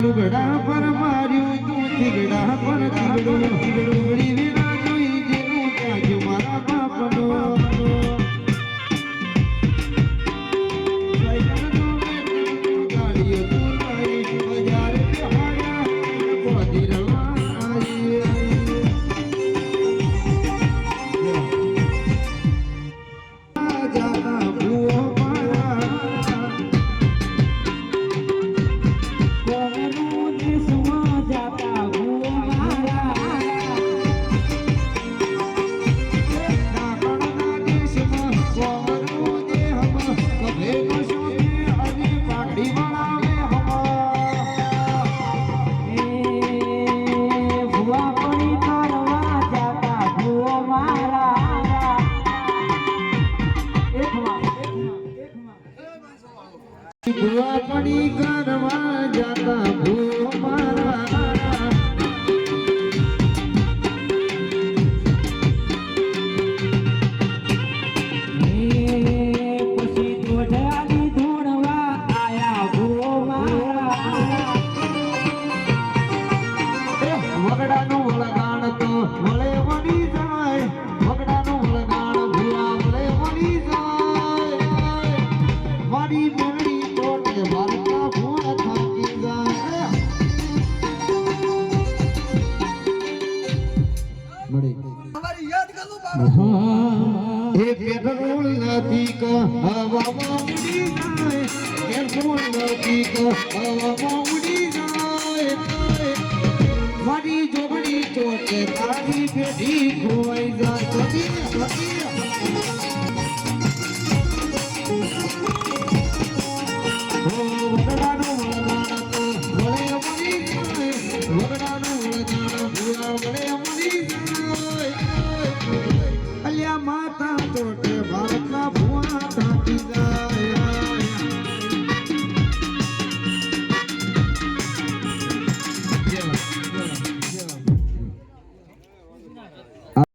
લુગડા પર માર્યું તું તીગડા પર તીગડું તીગડું વિના જોઈ જેનું ત્યાગ મારા બાપનો ગાડીઓ તું લાઈ બજાર બહાડા બોધી રવા જાતા ભૂઓ ભૂવા પડી કરવા જાતા ભૂ મારા પછી દોઢાલી ધૂણવા આયા ભૂ મારા વગડાનું વળગાણ તો વળે વળી જાય વગડાનું વળગાણ ભૂવા વળે વળી જાય મારી વાર્તા ભૂલ થાકી જાય હમારી યાદ કરું બાબા એ પેટ્રોલ નથી ક હવામાં ઉડી જાય પેટ્રોલ નથી ક હવામાં ઉડી જાય મારી જોગડી ચોટે તારી પેઢી ખોય